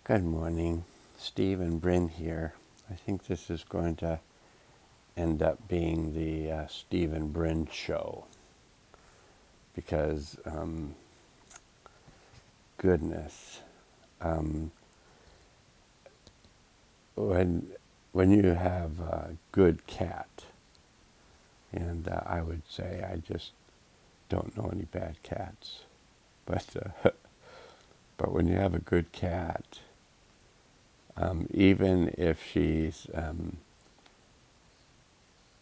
Good morning, Steve and Brynne here. I think this is going to end up being the Steve and Brynne show because, goodness, um, when you have a good cat, and I would say I just don't know any bad cats, but but when you have a good cat, even if she's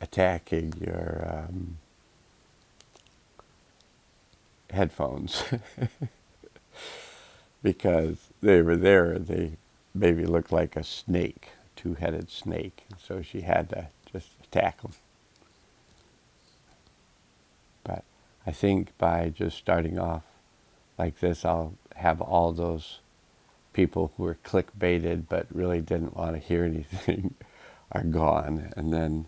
attacking your headphones because they were there, they maybe looked like a snake, a two-headed snake, and so she had to just attack them. But I think by just starting off like this, I'll have all those people who were clickbaited but really didn't want to hear anything are gone. And then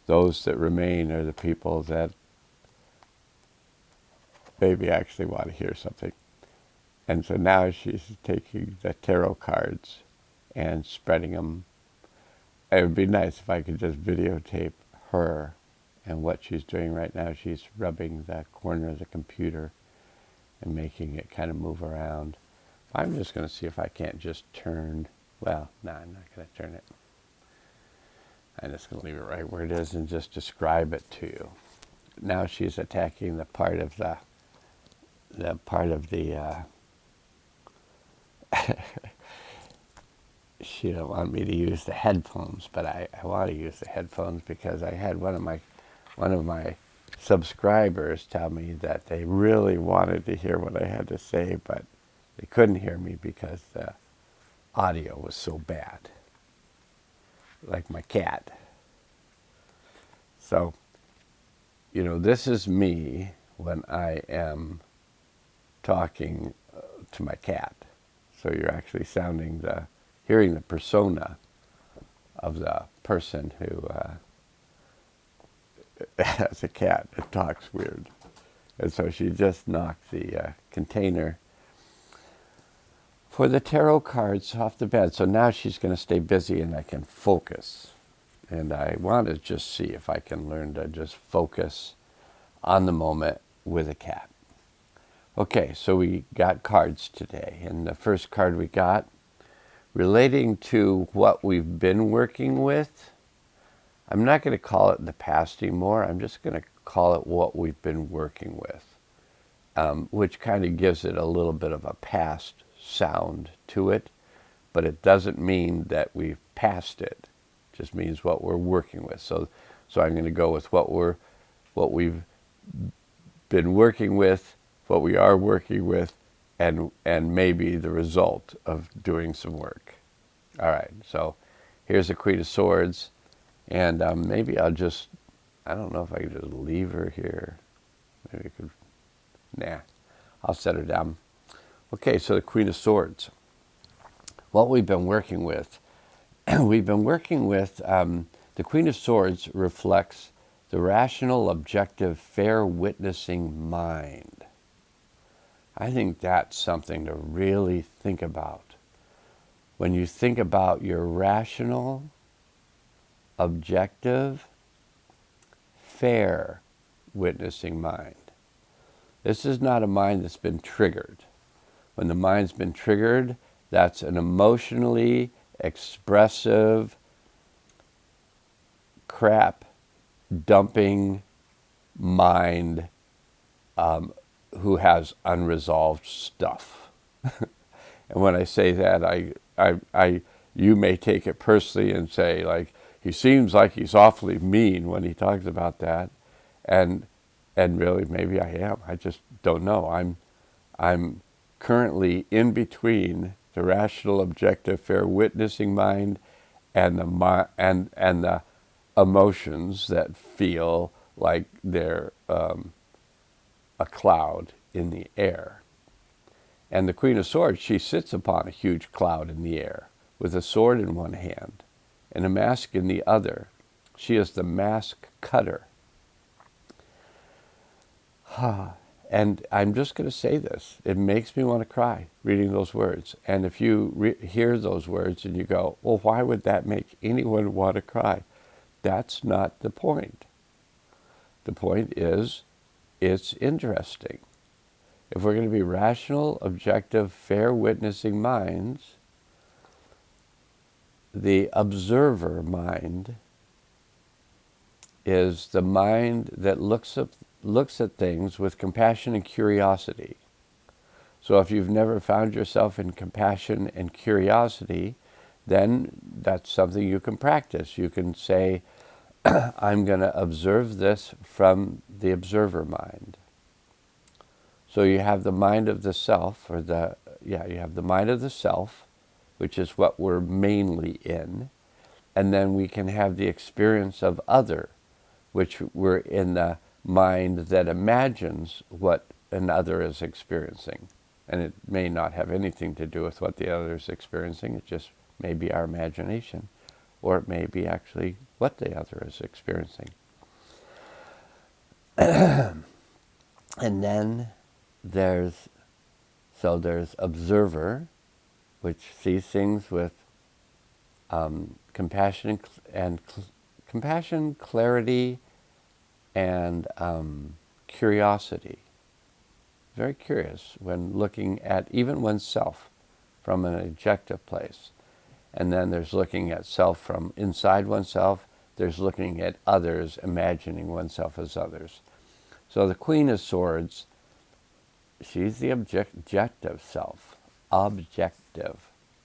those that remain are the people that maybe actually want to hear something. And so now she's taking the tarot cards and spreading them. It would be nice if I could just videotape her and what she's doing right now. She's rubbing the corner of the computer and making it kind of move around. I'm just going to see if I can't just turn, well, no, I'm not going to turn it. I'm just going to leave it right where it is and just describe it to you. Now she's attacking the part of the she don't want me to use the headphones, but I want to use the headphones because I had one of my subscribers tell me that they really wanted to hear what I had to say, but they couldn't hear me because the audio was so bad, like my cat. So, this is me when I am talking to my cat. So you're actually hearing the persona of the person who has a cat that talks weird. And so she just knocked the container for the tarot cards off the bed. So now she's going to stay busy and I can focus. And I want to just see if I can learn to just focus on the moment with a cat. Okay, so we got cards today. And the first card we got, relating to what we've been working with, I'm not going to call it the past anymore. I'm just going to call it what we've been working with, which kind of gives it a little bit of a past sound to it, but it doesn't mean that we've passed it. It just means what we're working with. So I'm going to go with what we've been working with, what we are working with, and maybe the result of doing some work. All right, so here's the Queen of Swords, and maybe I don't know if I could just leave her here. Maybe I could, nah, I'll set her down. Okay, so the Queen of Swords. What we've been working with, the Queen of Swords reflects the rational, objective, fair witnessing mind. I think that's something to really think about. When you think about your rational, objective, fair witnessing mind. This is not a mind that's been triggered. When the mind's been triggered, that's an emotionally expressive, crap dumping mind who has unresolved stuff. And when I say that, you may take it personally and say, like, he seems like he's awfully mean when he talks about that, and really maybe I am. I just don't know. I'm currently in between the rational, objective, fair witnessing mind and the emotions that feel like they're a cloud in the air. And the Queen of Swords, she sits upon a huge cloud in the air with a sword in one hand and a mask in the other. She is the mask cutter. And I'm just going to say this. It makes me want to cry reading those words. And if you hear those words and you go, well, why would that make anyone want to cry? That's not the point. The point is, it's interesting. If we're going to be rational, objective, fair witnessing minds, the observer mind is the mind that looks at things with compassion and curiosity. So if you've never found yourself in compassion and curiosity, then that's something you can practice. You can say, I'm going to observe this from the observer mind. So you have the mind of the self, you have the mind of the self, which is what we're mainly in. And then we can have the experience of other, which we're in the mind that imagines what another is experiencing. And it may not have anything to do with what the other is experiencing. It just may be our imagination, or it may be actually what the other is experiencing. And then there's observer, which sees things with compassion, clarity, and curiosity. Very curious when looking at even oneself from an objective place. And then there's looking at self from inside oneself. There's looking at others, imagining oneself as others. So the Queen of Swords, she's the objective self. Objective.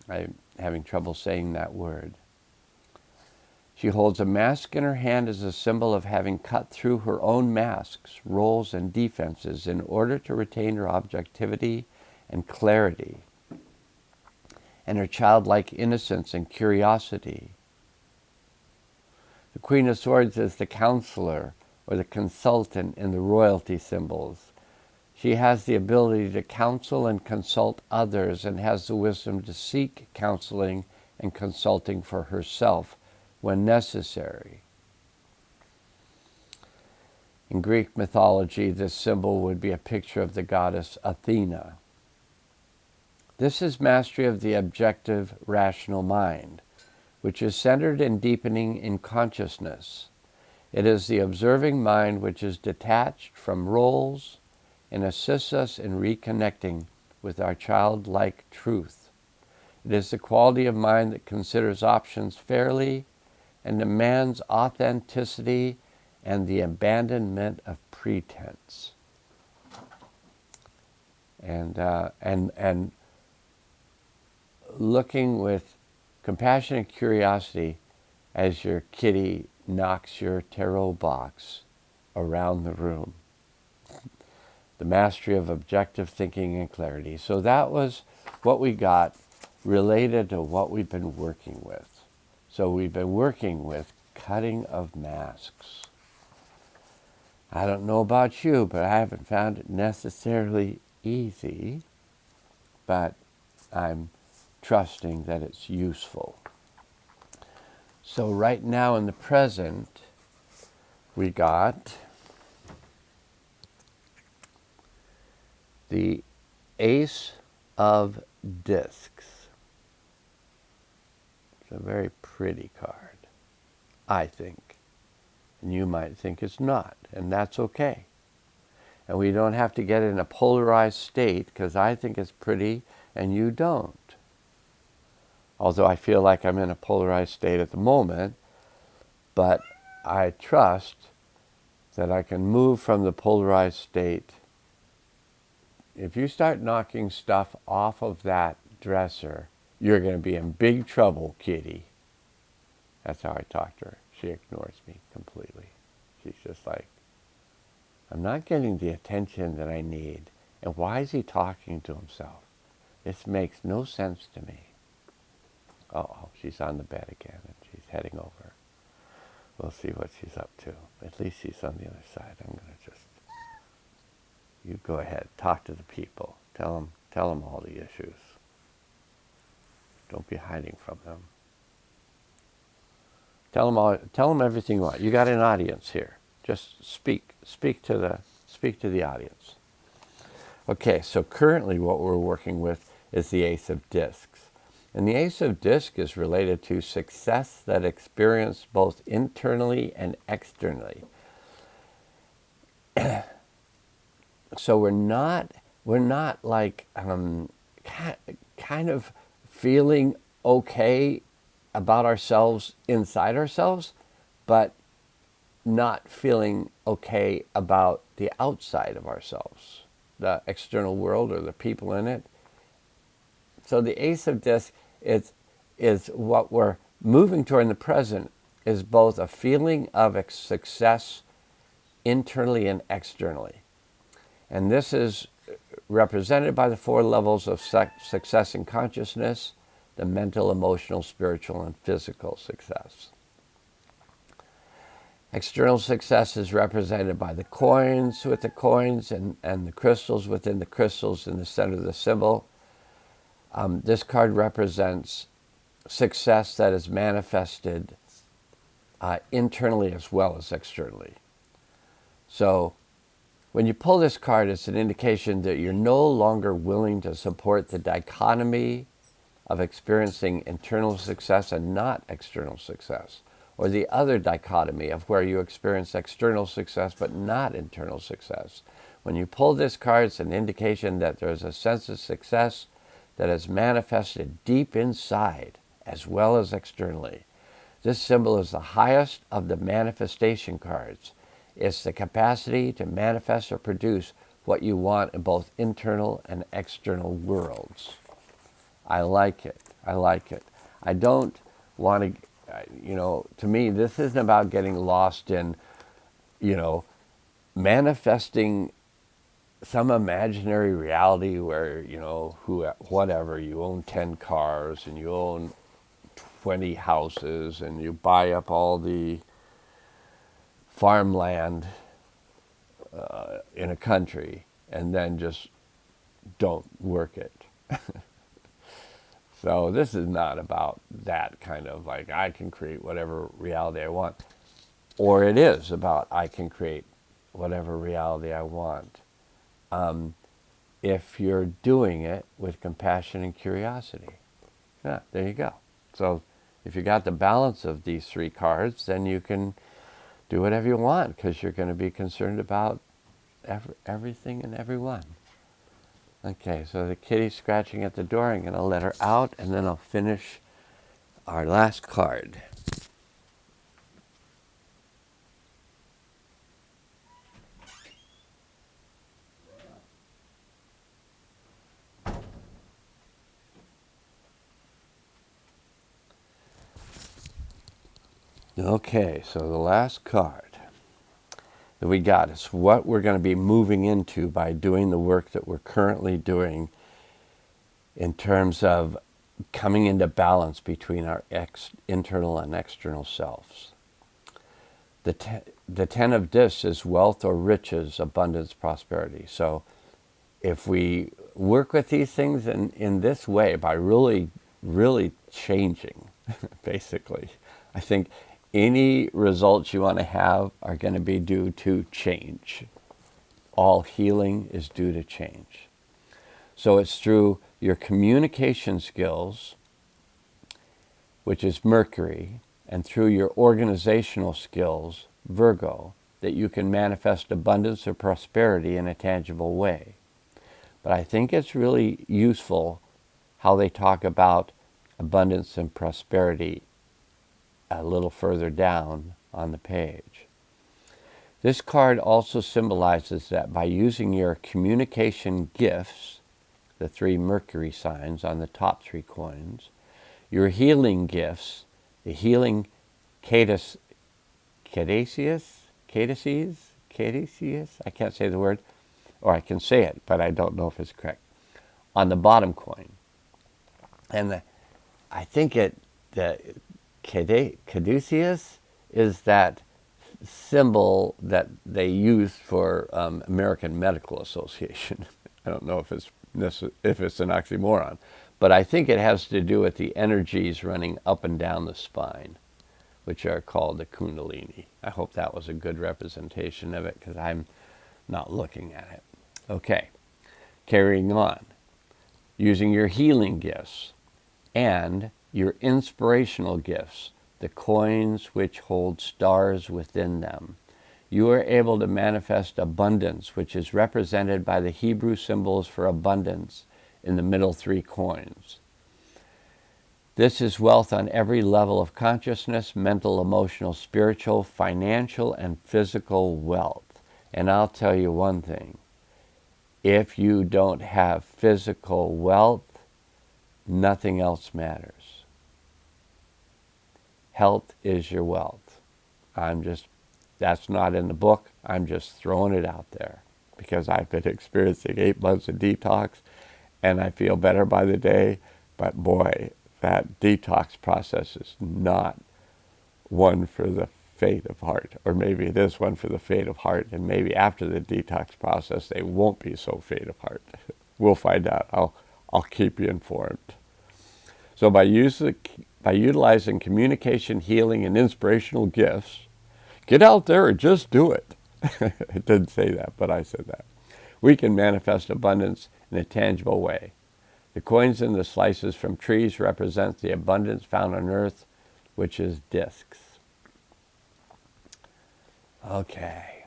I'm having trouble saying that word. She holds a mask in her hand as a symbol of having cut through her own masks, roles, and defenses in order to retain her objectivity and clarity, and her childlike innocence and curiosity. The Queen of Swords is the counselor or the consultant in the royalty symbols. She has the ability to counsel and consult others and has the wisdom to seek counseling and consulting for herself when necessary. In Greek mythology, this symbol would be a picture of the goddess Athena. This is mastery of the objective, rational mind, which is centered and deepening in consciousness. It is the observing mind which is detached from roles and assists us in reconnecting with our childlike truth. It is the quality of mind that considers options fairly and demands authenticity and the abandonment of pretense. And looking with compassion and curiosity as your kitty knocks your tarot box around the room. The mastery of objective thinking and clarity. So that was what we got related to what we've been working with. So we've been working with cutting of masks. I don't know about you, but I haven't found it necessarily easy, but I'm trusting that it's useful. So right now in the present, we got the Ace of Discs. It's a very pretty card, I think. And you might think it's not, and that's okay. And we don't have to get in a polarized state because I think it's pretty and you don't. Although I feel like I'm in a polarized state at the moment, but I trust that I can move from the polarized state. If you start knocking stuff off of that dresser, you're going to be in big trouble, kitty. That's how I talk to her. She ignores me completely. She's just like, I'm not getting the attention that I need. And why is he talking to himself? This makes no sense to me. Uh-oh, she's on the bed again and she's heading over. We'll see what she's up to. At least she's on the other side. I'm going to just, you go ahead, talk to the people. Tell them all the issues. Don't be hiding from them. Tell them everything you want. You got an audience here. Just speak to the audience. Okay, so currently what we're working with is the Ace of Discs. And the Ace of Discs is related to success that experienced both internally and externally. So we're not like kind of feeling okay about ourselves inside ourselves, but not feeling okay about the outside of ourselves, the external world or the people in it. So the Ace of Discs is what we're moving toward in the present, is both a feeling of success internally and externally. And this is represented by the 4 levels of success in consciousness: the mental, emotional, spiritual, and physical success. External success is represented by the coins with the coins and the crystals within the crystals in the center of the symbol. This card represents success that is manifested internally as well as externally. So when you pull this card, it's an indication that you're no longer willing to support the dichotomy of experiencing internal success and not external success, or the other dichotomy of where you experience external success but not internal success. When you pull this card, it's an indication that there's a sense of success that is manifested deep inside as well as externally. This symbol is the highest of the manifestation cards. It's the capacity to manifest or produce what you want in both internal and external worlds. I like it. I like it. I don't want to, to me, this isn't about getting lost in, manifesting some imaginary reality where, whatever, you own 10 cars and you own 20 houses and you buy up all the farmland in a country and then just don't work it. So this is not about that kind of like I can create whatever reality I want. Or it is about I can create whatever reality I want. If you're doing it with compassion and curiosity. Yeah, there you go. So if you got the balance of these 3 cards, then you can do whatever you want because you're going to be concerned about everything and everyone. Okay, so the kitty's scratching at the door. I'm going to let her out, and then I'll finish our last card. Okay, so the last card that we got is what we're going to be moving into by doing the work that we're currently doing in terms of coming into balance between our internal and external selves. The 10 of Discs is wealth or riches, abundance, prosperity. So if we work with these things in this way, by really, really changing, basically, I think any results you want to have are going to be due to change. All healing is due to change. So it's through your communication skills, which is Mercury, and through your organizational skills, Virgo, that you can manifest abundance or prosperity in a tangible way. But I think it's really useful how they talk about abundance and prosperity a little further down on the page. This card also symbolizes that by using your communication gifts, the 3 Mercury signs on the top 3 coins, your healing gifts, the healing caduceus, I can't say the word, or I can say it, but I don't know if it's correct, on the bottom coin. And I think the caduceus is that symbol that they use for American Medical Association. I don't know if it's an oxymoron, but I think it has to do with the energies running up and down the spine, which are called the Kundalini. I hope that was a good representation of it because I'm not looking at it. Okay, carrying on, using your healing gifts and your inspirational gifts, the coins which hold stars within them. You are able to manifest abundance, which is represented by the Hebrew symbols for abundance in the middle 3 coins. This is wealth on every level of consciousness: mental, emotional, spiritual, financial, and physical wealth. And I'll tell you one thing. If you don't have physical wealth, nothing else matters. Health is your wealth. That's not in the book. I'm just throwing it out there because I've been experiencing 8 months of detox and I feel better by the day. But boy, that detox process is not one for the faint of heart. Or maybe it is one for the faint of heart, and maybe after the detox process they won't be so faint of heart. We'll find out. I'll keep you informed. So by utilizing communication, healing, and inspirational gifts, get out there and just do it. It didn't say that, but I said that. We can manifest abundance in a tangible way. The coins in the slices from trees represent the abundance found on earth, which is discs. Okay.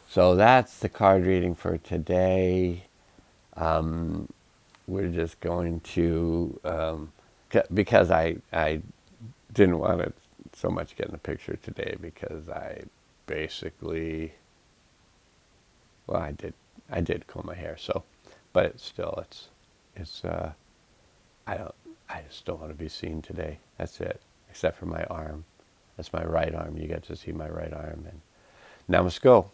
So that's the card reading for today. We're just going to, because I didn't want to so much get in the picture today, because I basically, well, I did comb my hair, so, but it's I just don't want to be seen today. That's it, except for my arm. That's my right arm. You get to see my right arm. And now let's go.